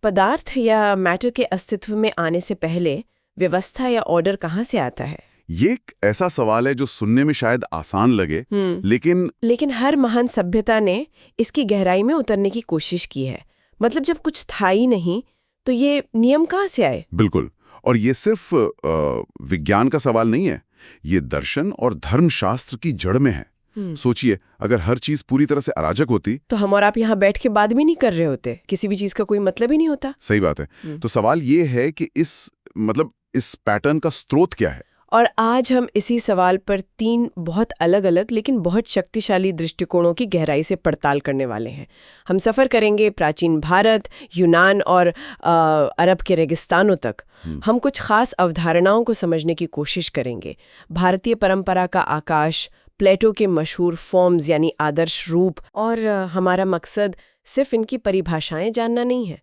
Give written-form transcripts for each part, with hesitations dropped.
पदार्थ या मैटर के अस्तित्व में आने से पहले व्यवस्था या ऑर्डर कहाँ से आता है? ये एक ऐसा सवाल है जो सुनने में शायद आसान लगे, लेकिन हर महान सभ्यता ने इसकी गहराई में उतरने की कोशिश की है। मतलब जब कुछ था ही नहीं तो ये नियम कहाँ से आए? बिल्कुल। और ये सिर्फ विज्ञान का सवाल नहीं है, ये दर्शन और धर्मशास्त्र की जड़ में है। सोचिए, अगर हर चीज पूरी तरह से अराजक होती तो हम और आप यहाँ बैठ के बात भी नहीं कर रहे होते, किसी भी चीज का कोई मतलब ही नहीं होता। सही बात है। तो सवाल ये है कि इस पैटर्न का स्रोत क्या है? और आज हम इसी सवाल पर 3 बहुत अलग अलग लेकिन बहुत शक्तिशाली दृष्टिकोणों की गहराई से पड़ताल करने वाले हैं। हम सफ़र करेंगे प्राचीन भारत, यूनान और अरब के रेगिस्तानों तक। हम कुछ खास अवधारणाओं को समझने की कोशिश करेंगे। भारतीय परंपरा का आकाश, प्लेटो के मशहूर फॉर्म्स यानी आदर्श रूप। और हमारा मकसद सिर्फ इनकी परिभाषाएं जानना नहीं है,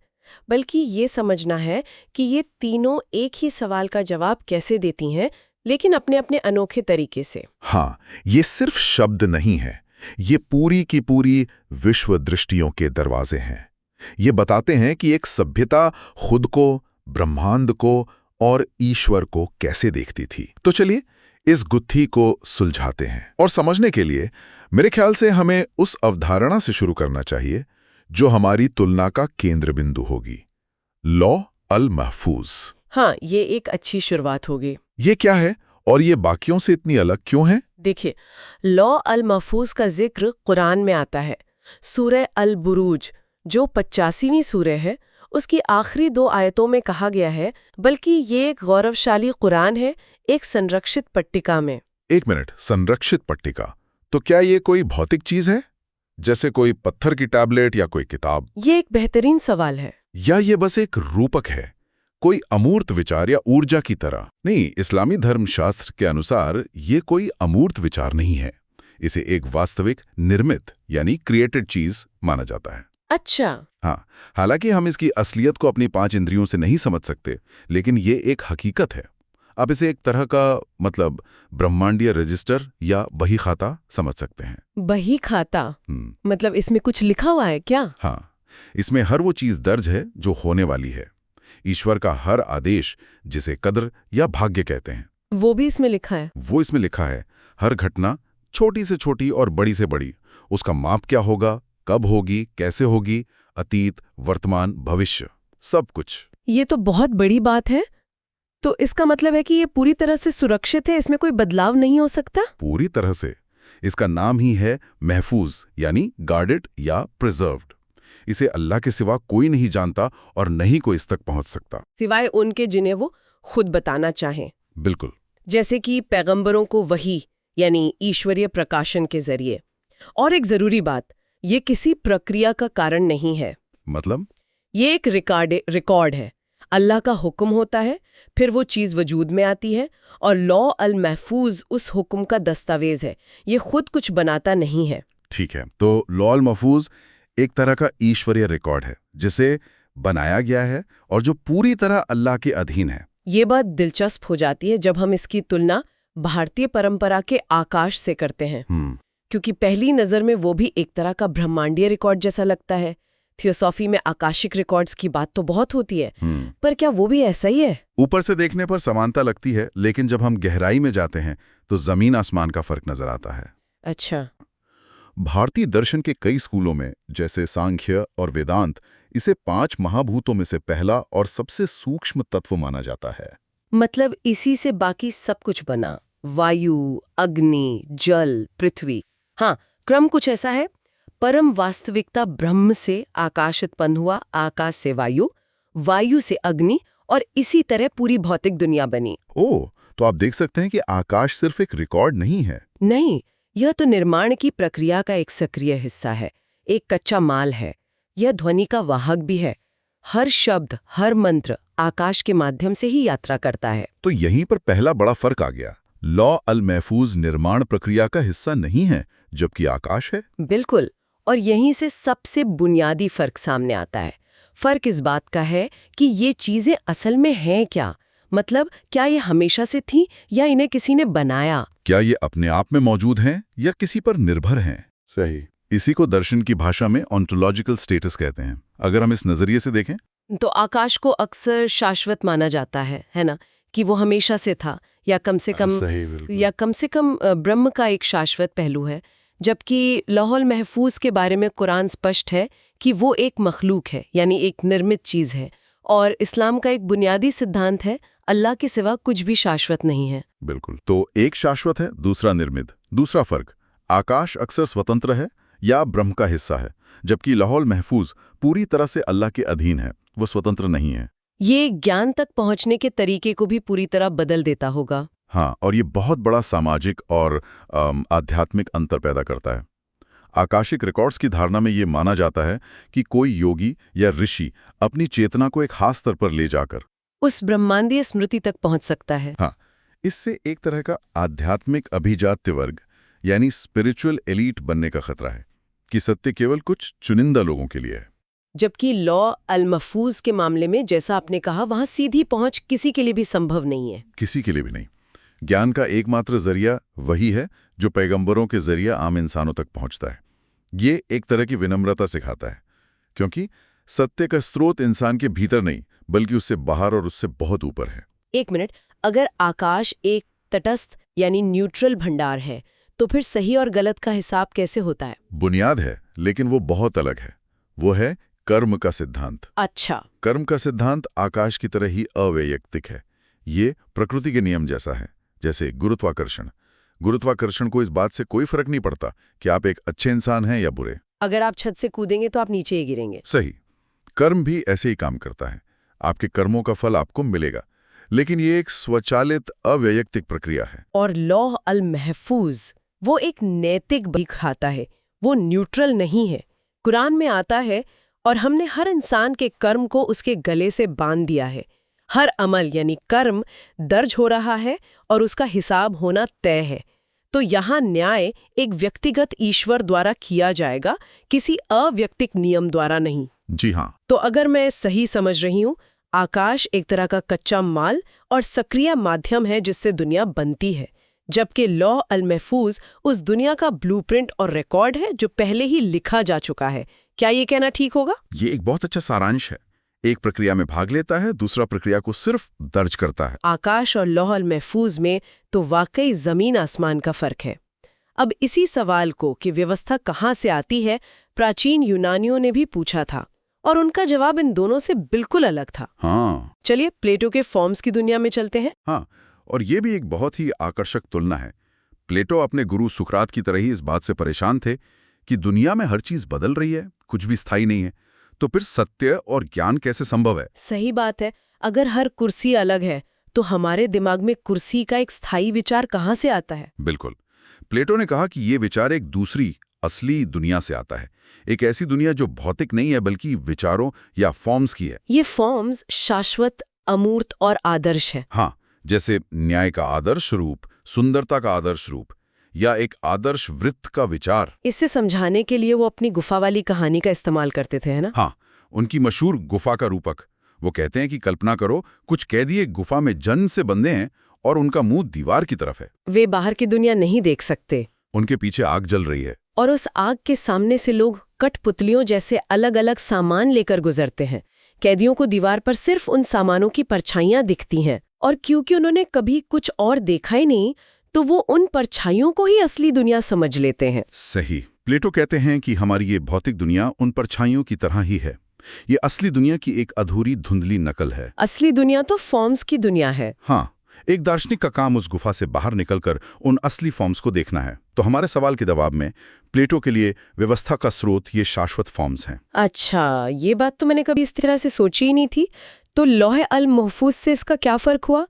बल्कि ये समझना है कि ये तीनों एक ही सवाल का जवाब कैसे देती हैं, लेकिन अपने अपने अनोखे तरीके से। हाँ, ये सिर्फ शब्द नहीं है, ये पूरी की पूरी विश्व दृष्टियों के दरवाजे हैं। ये बताते हैं कि एक सभ्यता खुद को, ब्रह्मांड को और ईश्वर को कैसे देखती थी। तो चलिए इस गुत्थी को सुलझाते हैं। और समझने के लिए मेरे ख्याल से हमें उस अवधारणा से शुरू करना चाहिए जो हमारी तुलना का केंद्र बिंदु होगी, लॉ अल महफूज। हाँ, ये एक अच्छी शुरुआत होगी। ये क्या है और ये बाकियों से इतनी अलग क्यों है? देखिए, लॉ अल महफूज का जिक्र कुरान में आता है। सूरह अल बुरूज जो 85वीं सूरह है, उसकी आखिरी 2 आयतों में कहा गया है, बल्कि ये एक गौरवशाली कुरान है, एक संरक्षित पट्टिका में। एक मिनट, संरक्षित पट्टिका? तो क्या ये कोई भौतिक चीज है, जैसे कोई पत्थर की टैबलेट या कोई किताब? ये एक बेहतरीन सवाल है। या ये बस एक रूपक है, कोई अमूर्त विचार या ऊर्जा की तरह? नहीं, इस्लामी धर्मशास्त्र के अनुसार ये कोई अमूर्त विचार नहीं है। इसे एक वास्तविक निर्मित यानी क्रिएटेड चीज माना जाता है। अच्छा। हाँ, हालांकि हम इसकी असलियत को अपनी 5 इंद्रियों से नहीं समझ सकते, लेकिन ये एक हकीकत है। आप इसे एक तरह का ब्रह्मांडीय रजिस्टर या बही खाता समझ सकते हैं। बही खाता? मतलब इसमें कुछ लिखा हुआ है क्या? हाँ, इसमें हर वो चीज दर्ज है जो होने वाली है। ईश्वर का हर आदेश, जिसे कद्र या भाग्य कहते हैं, वो भी इसमें लिखा है। वो इसमें लिखा है। हर घटना, छोटी से छोटी और बड़ी से बड़ी, उसका माप क्या होगा, कब होगी, कैसे होगी, अतीत, वर्तमान, भविष्य, सब कुछ। ये तो बहुत बड़ी बात है। तो इसका मतलब है कि ये पूरी तरह से सुरक्षित है, इसमें कोई बदलाव नहीं हो सकता? पूरी तरह से। इसका नाम ही है महफूज, यानी गार्डेड या प्रिजर्व्ड। इसे अल्लाह के सिवा कोई नहीं जानता और नहीं कोई इस तक पहुंच सकता, सिवाय उनके जिन्हें वो खुद बताना चाहें। बिल्कुल। जैसे कि पैगंबरों को वही यानी ईश्वरीय प्रकाशन के जरिए। और एक जरूरी बात, ये किसी प्रक्रिया का कारण नहीं है। मतलब? ये एक रिकॉर्ड है। अल्लाह का हुक्म होता है, फिर वो चीज़ वजूद में आती है, और लॉ अल महफूज उस हुक्म का दस्तावेज है। ये खुद कुछ बनाता नहीं है। ठीक है, तो लॉ अल महफूज एक तरह का ईश्वरीय रिकॉर्ड है जिसे बनाया गया है और जो पूरी तरह अल्लाह के अधीन है। ये बात दिलचस्प हो जाती है जब हम इसकी तुलना भारतीय परंपरा के आकाश से करते हैं, क्योंकि पहली नज़र में वो भी एक तरह का ब्रह्मांडीय रिकॉर्ड जैसा लगता है। थियोसॉफी में आकाशिक रिकॉर्ड्स की बात तो बहुत होती है, पर क्या वो भी ऐसा ही है? ऊपर से देखने पर समानता लगती है, लेकिन जब हम गहराई में जाते हैं तो जमीन आसमान का फर्क नजर आता है। अच्छा। भारतीय दर्शन के कई स्कूलों में, जैसे सांख्य और वेदांत, इसे 5 महाभूतों में से पहला और सबसे सूक्ष्म तत्व माना जाता है। मतलब इसी से बाकी सब कुछ बना, वायु, अग्नि, जल, पृथ्वी। हाँ, क्रम कुछ ऐसा है। परम वास्तविकता ब्रह्म से आकाश उत्पन्न हुआ, आकाश से वायु, वायु से अग्नि, और इसी तरह पूरी भौतिक दुनिया बनी। ओह, तो आप देख सकते हैं कि आकाश सिर्फ एक रिकॉर्ड नहीं है। नहीं, यह तो निर्माण की प्रक्रिया का एक सक्रिय हिस्सा है, एक कच्चा माल है। यह ध्वनि का वाहक भी है। हर शब्द, हर मंत्र आकाश के माध्यम से ही यात्रा करता है। तो यहीं पर पहला बड़ा फर्क आ गया। लॉ अल महफूज निर्माण प्रक्रिया का हिस्सा नहीं है, जबकि आकाश है। बिल्कुल, और यहीं से सबसे बुनियादी फर्क सामने आता है। फर्क इस बात का है कि ये चीजें असल में हैं क्या? मतलब क्या ये हमेशा से थीं या इन्हें किसी ने बनाया? क्या ये अपने आप में मौजूद हैं या किसी पर निर्भर हैं? सही। इसी को दर्शन की भाषा में ऑन्टोलॉजिकल स्टेटस कहते हैं। अगर हम इस नजरिए से देखें तो आकाश को अक्सर शाश्वत माना जाता है ना, कि वो हमेशा से था, या कम से कम सही, बिल्कुल। ब्रह्म का एक शाश्वत पहलू है, जबकि लौहल महफूज के बारे में कुरान स्पष्ट है कि वो एक मखलूक है, यानी एक निर्मित चीज है। और इस्लाम का एक बुनियादी सिद्धांत है, अल्लाह के सिवा कुछ भी शाश्वत नहीं है। बिल्कुल। तो एक शाश्वत है, दूसरा निर्मित। दूसरा फर्क, आकाश अक्सर स्वतंत्र है या ब्रह्म का हिस्सा है, जबकि लौहल महफूज पूरी तरह से अल्लाह के अधीन है, वो स्वतंत्र नहीं है। ये ज्ञान तक पहुंचने के तरीके को भी पूरी तरह बदल देता होगा। हाँ, और ये बहुत बड़ा सामाजिक और आध्यात्मिक अंतर पैदा करता है। आकाशिक रिकॉर्ड्स की धारणा में ये माना जाता है कि कोई योगी या ऋषि अपनी चेतना को एक खास स्तर पर ले जाकर उस ब्रह्मांडीय स्मृति तक पहुंच सकता है। हाँ, इससे एक तरह का आध्यात्मिक अभिजात्य वर्ग यानी स्पिरिचुअल एलीट बनने का खतरा है कि सत्य केवल कुछ चुनिंदा लोगों के लिए है। जबकि लॉ अल महफूज के मामले में, जैसा आपने कहा, वहां सीधी पहुंच किसी के लिए भी संभव नहीं है। किसी के लिए भी नहीं। ज्ञान का एकमात्र जरिया वही है जो पैगंबरों के जरिए आम इंसानों तक पहुंचता है। ये एक तरह की विनम्रता सिखाता है, क्योंकि सत्य का स्रोत इंसान के भीतर नहीं बल्कि उससे बाहर और उससे बहुत ऊपर है। एक मिनट, अगर आकाश एक तटस्थ यानी न्यूट्रल भंडार है, तो फिर सही और गलत का हिसाब कैसे होता है? बुनियाद है, लेकिन वो बहुत अलग है। वो है कर्म का सिद्धांत। अच्छा। कर्म का सिद्धांत आकाश की तरह ही अवैयक्तिक है। ये प्रकृति के नियम जैसा है, जैसे गुरुत्वाकर्षण। गुरुत्वाकर्षण को इस बात से कोई फर्क नहीं पड़ता कि आप एक अच्छे इंसान हैं या बुरे। अगर आप छत से कूदेंगे तो आप नीचे ही गिरेंगे। सही। कर्म भी ऐसे ही काम करता है। आपके कर्मों का फल आपको मिलेगा, लेकिन ये एक स्वचालित अवैयक्तिक प्रक्रिया है। और लौह अल महफूज वो एक नैतिक दिखाता है, वो न्यूट्रल नहीं है। कुरान में आता है, और हमने हर इंसान के कर्म को उसके गले से बांध दिया है। हर अमल यानी कर्म दर्ज हो रहा है और उसका हिसाब होना तय है। तो यहाँ न्याय एक व्यक्तिगत ईश्वर द्वारा किया जाएगा, किसी अव्यक्तिक नियम द्वारा नहीं। जी हाँ। तो अगर मैं सही समझ रही हूँ, आकाश एक तरह का कच्चा माल और सक्रिय माध्यम है जिससे दुनिया बनती है, जबकि लौह अल महफूज उस दुनिया का ब्लूप्रिंट और रिकॉर्ड है जो पहले ही लिखा जा चुका है। क्या ये कहना ठीक होगा? ये एक बहुत अच्छा सारांश है। एक प्रक्रिया में भाग लेता है, दूसरा प्रक्रिया को सिर्फ दर्ज करता है। आकाश और लौह अल महफूज में तो वाकई जमीन आसमान का फर्क है। अब इसी सवाल को कि व्यवस्था कहाँ से आती है, प्राचीन यूनानियों ने भी पूछा था, और उनका जवाब इन दोनों से बिल्कुल अलग था। हाँ। चलिए प्लेटो के फॉर्म्स की दुनिया में चलते हैं। हाँ, और ये भी एक बहुत ही आकर्षक तुलना है। प्लेटो अपने गुरु सुकरात की तरह ही इस बात से परेशान थे कि दुनिया में हर चीज बदल रही है, कुछ भी स्थायी नहीं है, तो फिर सत्य और ज्ञान कैसे संभव है? सही बात है। अगर हर कुर्सी अलग है, तो हमारे दिमाग में कुर्सी का एक स्थायी विचार कहाँ से आता है? बिल्कुल। प्लेटो ने कहा कि ये विचार एक दूसरी असली दुनिया से आता है, एक ऐसी दुनिया जो भौतिक नहीं है बल्कि विचारों या फॉर्म्स की है। ये फॉर्म्स शाश्वत, अमूर्त और आदर्श है। हाँ, जैसे न्याय का आदर्श रूप, सुंदरता का आदर्श रूप, या एक आदर्श वृत्त का विचार। इसे समझाने के लिए वो अपनी गुफा वाली कहानी का इस्तेमाल करते थे, है ना? हाँ, उनकी मशहूर गुफा का रूपक। वो कहते हैं कि कल्पना करो, कुछ कैदी एक गुफा में जंग से बंधे हैं और उनका मुंह दीवार की तरफ है। वे बाहर की दुनिया नहीं देख सकते। उनके पीछे आग जल रही है, और उस आग के सामने से लोग कठपुतलियों जैसे अलग अलग सामान लेकर गुजरते हैं। कैदियों को दीवार पर सिर्फ उन सामानों की परछाइयां दिखती हैं, और क्योंकि उन्होंने कभी कुछ और देखा ही नहीं, तो वो उन परछाइयों को ही असली दुनिया समझ लेते हैं। सही। प्लेटो कहते हैं कि हमारी ये भौतिक दुनिया उन परछाइयों की तरह ही है। ये असली दुनिया की एक अधूरी धुंधली नकल है। असली दुनिया तो फॉर्म्स की दुनिया है। हाँ, एक दार्शनिक का काम उस गुफा से बाहर निकलकर उन असली फॉर्म्स को देखना है। तो हमारे सवाल के जवाब में प्लेटो के लिए व्यवस्था का स्रोत ये शाश्वत फॉर्म्स हैं। अच्छा, ये बात तो मैंने कभी इस तरह से सोची ही नहीं थी। तो लौह अल महफूज से इसका क्या फर्क हुआ?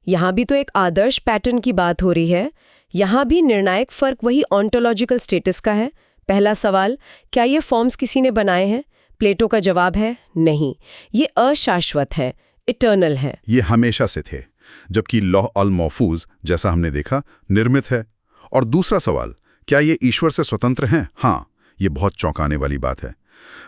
यहाँ भी तो एक आदर्श पैटर्न की बात हो रही है। यहाँ भी निर्णायक फर्क वही ऑन्टोलॉजिकल स्टेटस का है। पहला सवाल, क्या ये फॉर्म्स किसी ने बनाए हैं? प्लेटो का जवाब है नहीं, ये अशाश्वत है, इटर्नल है। ये हमेशा से थे, जबकि लौह अल महफूज, जैसा हमने देखा, निर्मित है। और दूसरा सवाल, क्या ये ईश्वर से स्वतंत्र हैं? हाँ, ये बहुत चौंकाने वाली बात है।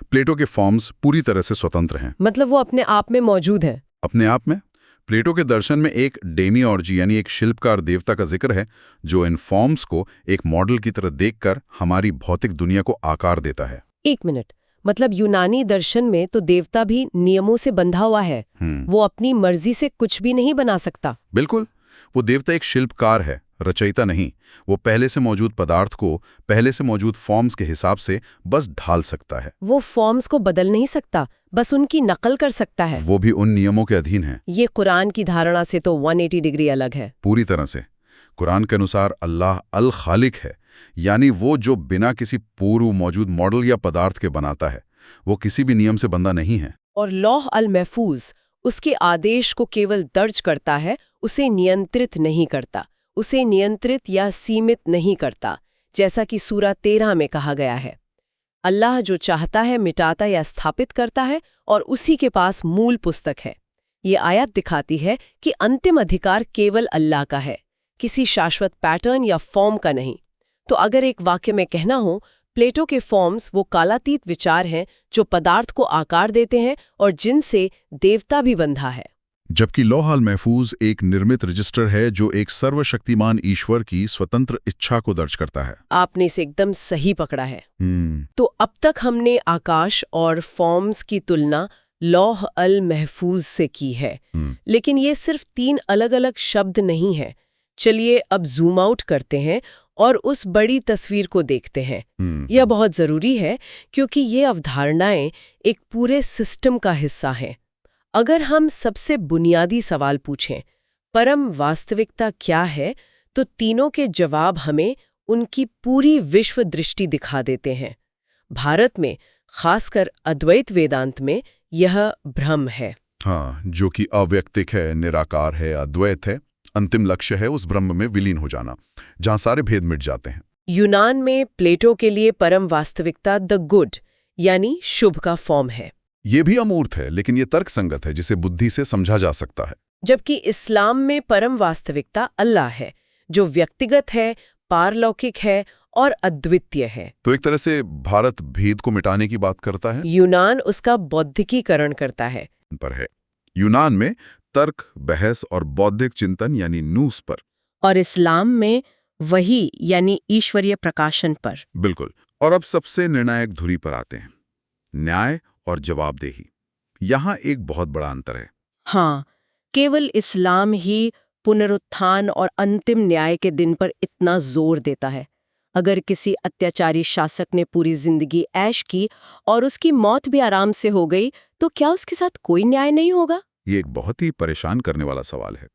प्लेटो के फॉर्म्स पूरी तरह से स्वतंत्र हैं। मतलब वो अपने आप में मौजूद है? अपने आप में। प्लेटो के दर्शन में एक डेमियोर्जी यानी एक शिल्पकार देवता का जिक्र है, जो इन फॉर्म्स को एक मॉडल की तरह देखकर हमारी भौतिक दुनिया को आकार देता है। एक मिनट, मतलब यूनानी दर्शन में तो देवता भी नियमों से बंधा हुआ है। वो अपनी मर्जी से कुछ भी नहीं बना सकता। बिल्कुल, वो देवता एक शिल्पकार है, रचयिता नहीं। वो पहले से मौजूद पदार्थ को पहले से मौजूद फॉर्म्स के हिसाब से बस ढाल सकता है। वो फॉर्म्स को बदल नहीं सकता, बस उनकी नकल कर सकता है। वो भी उन नियमों के अधीन है। ये कुरान की धारणा से तो 180 डिग्री अलग है। पूरी तरह से। कुरान के अनुसार अल्लाह अल खालिक है, यानी वो जो बिना किसी पूर्व मौजूद मॉडल या पदार्थ के बनाता है। वो किसी भी नियम से बंधा नहीं है। और लौह अल महफूज उसके आदेश को केवल दर्ज करता है, उसे नियंत्रित नहीं करता, उसे नियंत्रित या सीमित नहीं करता, जैसा कि सूरा 13 में कहा गया है। अल्लाह जो चाहता है मिटाता या स्थापित करता है, और उसी के पास मूल पुस्तक है। ये आयत दिखाती है कि अंतिम अधिकार केवल अल्लाह का है, किसी शाश्वत पैटर्न या फॉर्म का नहीं। तो अगर एक वाक्य में कहना हो, प्लेटो के फॉर्म्स वो कालातीत विचार हैं जो पदार्थ को आकार देते हैं और जिनसे देवता भी बंधा है। जबकि लौह अल महफूज एक निर्मित रजिस्टर है जो एक सर्वशक्तिमान ईश्वर की स्वतंत्र इच्छा को दर्ज करता है। आपने इसे एकदम सही पकड़ा है। तो अब तक हमने आकाश और फॉर्म्स की तुलना लौह अल महफूज से की है, लेकिन ये सिर्फ 3 अलग-अलग शब्द नहीं हैं। चलिए अब जूम आउट करते हैं और उस बड़ी तस्वीर को देखते हैं। यह बहुत जरूरी है क्योंकि ये अवधारणाएं एक पूरे सिस्टम का हिस्सा हैं। अगर हम सबसे बुनियादी सवाल पूछें, परम वास्तविकता क्या है, तो तीनों के जवाब हमें उनकी पूरी विश्व दृष्टि दिखा देते हैं। भारत में, खासकर अद्वैत वेदांत में, यह ब्रह्म है। हाँ, जो कि अव्यक्तिक है, निराकार है, अद्वैत है। अंतिम लक्ष्य है उस ब्रह्म में विलीन हो जाना, जहां सारे भेद मिट जाते हैं। यूनान में प्लेटो के लिए परम वास्तविकता द गुड यानी शुभ का फॉर्म है। ये भी अमूर्त है, लेकिन ये तर्कसंगत है, जिसे बुद्धि से समझा जा सकता है। जबकि इस्लाम में परम वास्तविकता अल्लाह है, जो व्यक्तिगत है, पारलौकिक है और अद्वितीय है। तो एक तरह से भारत भेद को मिटाने की बात करता है, यूनान उसका बौद्धिकीकरण करता है। पर है यूनान में तर्क, बहस और बौद्धिक चिंतन यानी नूस पर, और इस्लाम में वही यानी ईश्वरीय प्रकाशन पर। बिल्कुल। और अब सबसे निर्णायक धुरी पर आते हैं, न्याय और जवाबदेही। यहाँ एक बहुत बड़ा अंतर है। हाँ, केवल इस्लाम ही पुनरुत्थान और अंतिम न्याय के दिन पर इतना जोर देता है। अगर किसी अत्याचारी शासक ने पूरी जिंदगी ऐश की और उसकी मौत भी आराम से हो गई, तो क्या उसके साथ कोई न्याय नहीं होगा? ये एक बहुत ही परेशान करने वाला सवाल है।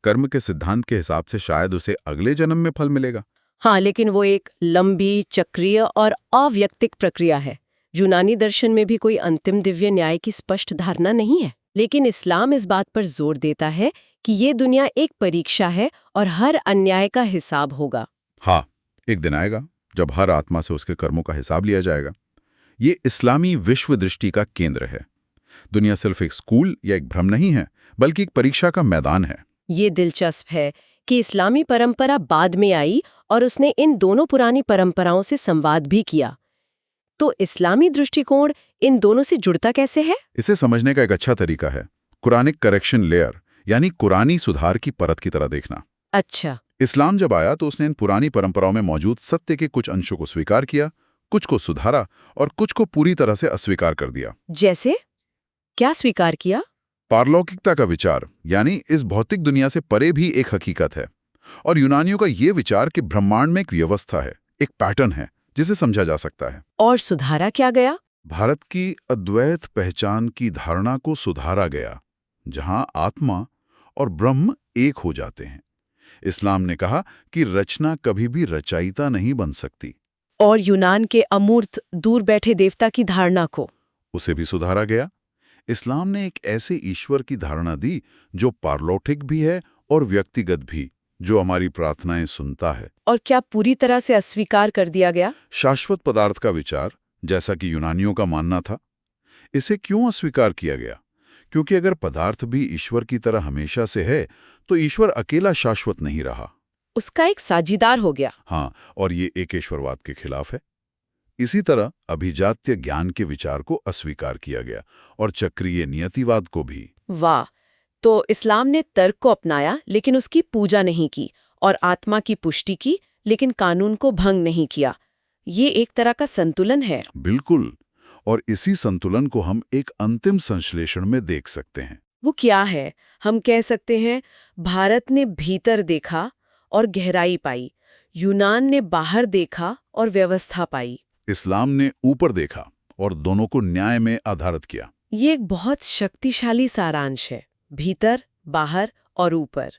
कर्म के सिद्धांत के हिसाब से शायद उसे अगले जन्म में फल मिलेगा। हाँ, लेकिन वो एक लंबी, चक्रीय और अव्यक्तिक प्रक्रिया है। यूनानी दर्शन में भी कोई अंतिम दिव्य न्याय की स्पष्ट धारणा नहीं है, लेकिन इस्लाम इस बात पर जोर देता है कि ये दुनिया एक परीक्षा है और हर अन्याय का हिसाब होगा। हाँ, एक दिन आएगा जब हर आत्मा से उसके कर्मों का हिसाब लिया जाएगा। ये इस्लामी विश्व दृष्टि का केंद्र है। दुनिया सिर्फ एक स्कूल या एक भ्रम नहीं है, बल्कि एक परीक्षा का मैदान है। ये दिलचस्प है कि इस्लामी परंपरा बाद में आई और उसने इन दोनों पुरानी परंपराओं से संवाद भी किया। तो इस्लामी दृष्टिकोण इन दोनों से जुड़ता कैसे है? इसे समझने का एक अच्छा तरीका है कुरानिक करेक्शन लेयर, यानी कुरानी सुधार की परत की तरह देखना। अच्छा। इस्लाम जब आया तो उसने इन पुरानी परंपराओं में मौजूद सत्य के कुछ अंशों को स्वीकार किया, कुछ को सुधारा और कुछ को पूरी तरह से अस्वीकार कर दिया। जैसे क्या स्वीकार किया? पारलौकिकता का विचार, यानी इस भौतिक दुनिया से परे भी एक हकीकत है। और यूनानियों का ये विचार कि ब्रह्मांड में एक व्यवस्था है, एक पैटर्न है जिसे समझा जा सकता है। और सुधारा क्या गया? भारत की अद्वैत पहचान की धारणा को सुधारा गया, जहां आत्मा और ब्रह्म एक हो जाते हैं। इस्लाम ने कहा कि रचना कभी भी रचयिता नहीं बन सकती। और यूनान के अमूर्त दूर बैठे देवता की धारणा को, उसे भी सुधारा गया। इस्लाम ने एक ऐसे ईश्वर की धारणा दी जो पारलौकिक भी है और व्यक्तिगत भी, जो हमारी प्रार्थनाएं सुनता है। और क्या पूरी तरह से अस्वीकार कर दिया गया? शाश्वत पदार्थ का विचार, जैसा कि यूनानियों का मानना था, इसे क्यों अस्वीकार किया गया? क्योंकि अगर पदार्थ भी ईश्वर की तरह हमेशा से है, तो ईश्वर अकेला शाश्वत नहीं रहा, उसका एक साझीदार हो गया। हाँ, और ये एकेश्वरवाद के खिलाफ है। इसी तरह अभिजात्य ज्ञान के विचार को अस्वीकार किया गया और चक्रीय नियतिवाद को भी। वाह! तो इस्लाम ने तर्क को अपनाया लेकिन उसकी पूजा नहीं की, और आत्मा की पुष्टि की लेकिन कानून को भंग नहीं किया। ये एक तरह का संतुलन है। बिल्कुल। और इसी संतुलन को हम एक अंतिम संश्लेषण में देख सकते हैं। वो क्या है? हम कह सकते हैं भारत ने भीतर देखा और गहराई पाई, यूनान ने बाहर देखा और व्यवस्था पाई। इस्लाम ने ऊपर देखा और दोनों को न्याय में आधारित किया। ये एक बहुत शक्तिशाली सारांश है, भीतर, बाहर और ऊपर।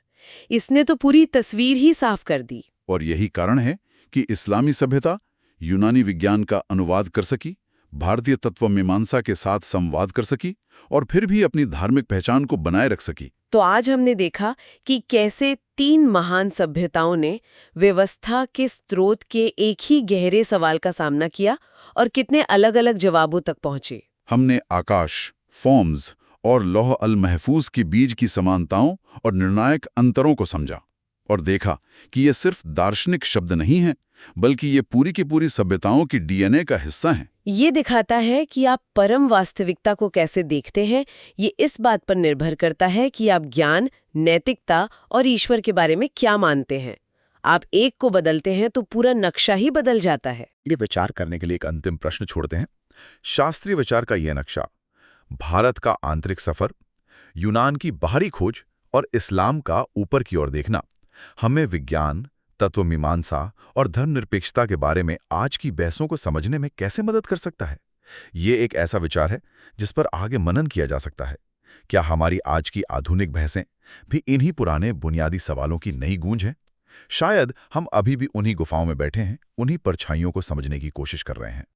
इसने तो पूरी तस्वीर ही साफ कर दी। और यही कारण है कि इस्लामी सभ्यता यूनानी विज्ञान का अनुवाद कर सकी, भारतीय तत्व मीमांसा के साथ संवाद कर सकी और फिर भी अपनी धार्मिक पहचान को बनाए रख सकी। तो आज हमने देखा कि कैसे 3 महान सभ्यताओं ने व्यवस्था के स्रोत के एक ही गहरे सवाल का सामना किया और कितने अलग-अलग जवाबों तक पहुंचे। हमने आकाश, फॉर्म्स और लौह अल महफूज के बीच की समानताओं और निर्णायक अंतरों को समझा और देखा कि ये सिर्फ दार्शनिक शब्द नहीं हैं, बल्कि ये पूरी की पूरी सभ्यताओं की डीएनए का हिस्सा हैं। ये दिखाता है कि आप परम वास्तविकता को कैसे देखते हैं। ये इस बात पर निर्भर करता है कि आप ज्ञान, नैतिकता और ईश्वर के बारे में क्या मानते हैं। आप एक को बदलते हैं तो पूरा नक्शा ही बदल जाता है। ये विचार करने के लिए एक अंतिम प्रश्न छोड़ते हैं। शास्त्रीय विचार का यह नक्शा, भारत का आंतरिक सफर, यूनान की बाहरी खोज और इस्लाम का ऊपर की ओर देखना, हमें विज्ञान, तत्व मीमांसा और धर्मनिरपेक्षता के बारे में आज की बहसों को समझने में कैसे मदद कर सकता है? ये एक ऐसा विचार है जिस पर आगे मनन किया जा सकता है। क्या हमारी आज की आधुनिक बहसें भी इन्हीं पुराने बुनियादी सवालों की नई गूंज हैं? शायद हम अभी भी उन्हीं गुफाओं में बैठे हैं, उन्हीं परछाइयों को समझने की कोशिश कर रहे हैं।